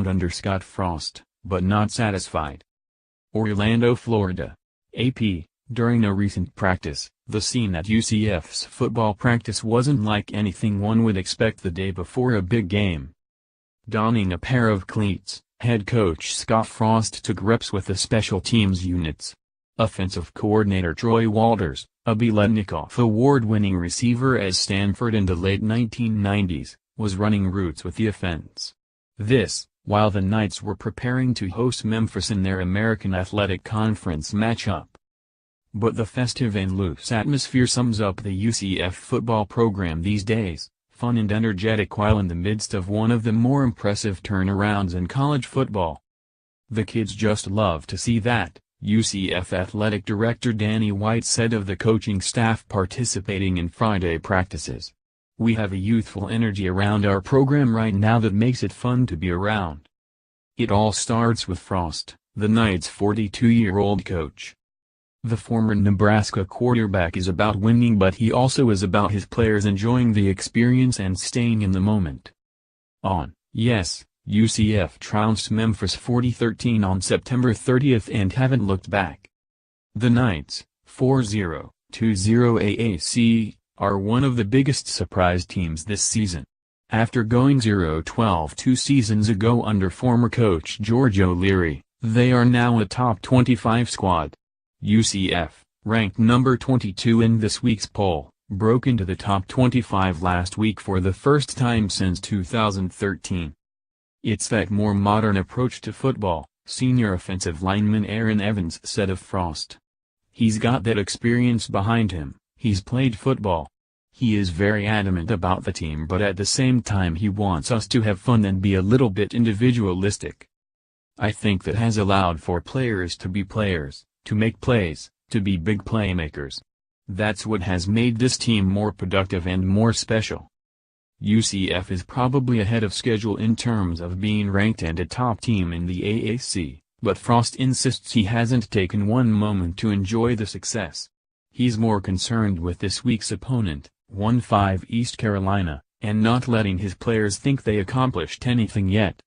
around under Scott Frost, but not satisfied. Orlando, Florida. AP, during a recent practice, the scene at UCF's football practice wasn't like anything one would expect the day before a big game. Donning a pair of cleats, head coach Scott Frost took reps with the special teams units. Offensive coordinator Troy Walters, a Biletnikoff Award-winning receiver at Stanford in the late 1990s, was running routes with the offense. This, while the Knights were preparing to host Memphis in their American Athletic Conference matchup. But the festive and loose atmosphere sums up the UCF football program these days, fun and energetic while in the midst of one of the more impressive turnarounds in college football. The kids just love to see that, UCF Athletic Director Danny White said of the coaching staff participating in Friday practices. We have a youthful energy around our program right now that makes it fun to be around. It all starts with Frost, the Knights' 42-year-old coach. The former Nebraska quarterback is about winning, but he also is about his players enjoying the experience and staying in the moment. Yes, UCF trounced Memphis 40-13 on September 30th and haven't looked back. The Knights, 4-0, 2-0 AAC, are one of the biggest surprise teams this season. After going 0-12 2 seasons ago under former coach George O'Leary, they are now a top 25 squad. UCF, ranked number 22 in this week's poll, broke into the top 25 last week for the first time since 2013. It's that more modern approach to football, senior offensive lineman Aaron Evans said of Frost. He's got that experience behind him, he's played football. He is very adamant about the team, but at the same time he wants us to have fun and be a little bit individualistic. I think that has allowed for players to be players, to make plays, to be big playmakers. That's what has made this team more productive and more special. UCF is probably ahead of schedule in terms of being ranked and a top team in the AAC, but Frost insists he hasn't taken one moment to enjoy the success. He's more concerned with this week's opponent, 1-5 East Carolina, and not letting his players think they accomplished anything yet.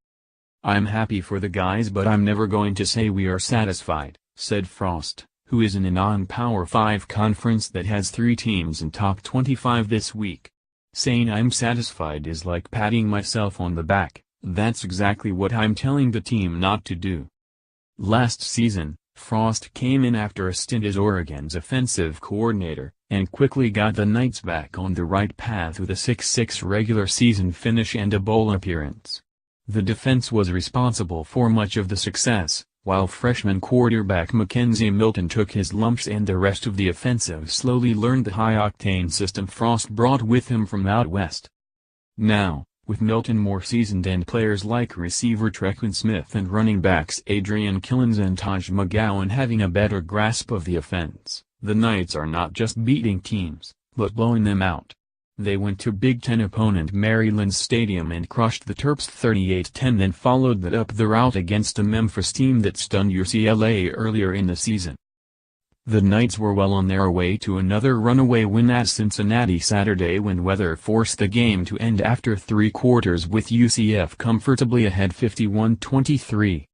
I'm happy for the guys, but I'm never going to say we are satisfied, said Frost, who is in a non-Power 5 conference that has 3 teams in top 25 this week. Saying I'm satisfied is like patting myself on the back. That's exactly what I'm telling the team not to do. Last season, Frost came in after a stint as Oregon's offensive coordinator, and quickly got the Knights back on the right path with a 6-6 regular season finish and a bowl appearance. The defense was responsible for much of the success, while freshman quarterback Mackenzie Milton took his lumps and the rest of the offensive slowly learned the high-octane system Frost brought with him from out west. Now, with Milton more seasoned and players like receiver Trequan Smith and running backs Adrian Killins and Taj McGowan having a better grasp of the offense, the Knights are not just beating teams, but blowing them out. They went to Big Ten opponent Maryland's Stadium and crushed the Terps 38-10, then followed that up the route against a Memphis team that stunned UCLA earlier in the season. The Knights were well on their way to another runaway win at Cincinnati Saturday when weather forced the game to end after 3 quarters with UCF comfortably ahead 51-23.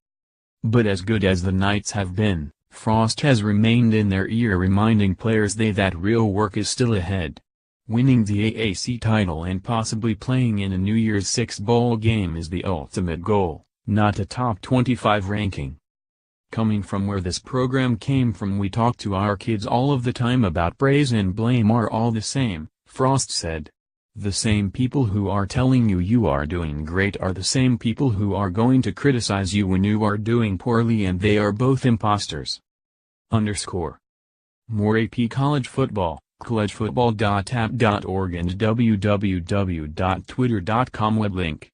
But as good as the Knights have been, Frost has remained in their ear reminding players that real work is still ahead. Winning the AAC title and possibly playing in a New Year's Six bowl game is the ultimate goal, not a top 25 ranking. Coming from where this program came from, we talk to our kids all of the time about praise and blame are all the same, Frost said. The same people who are telling you you are doing great are the same people who are going to criticize you when you are doing poorly, and they are both imposters. More AP college football, collegefootball.app.org and www.twitter.com web link.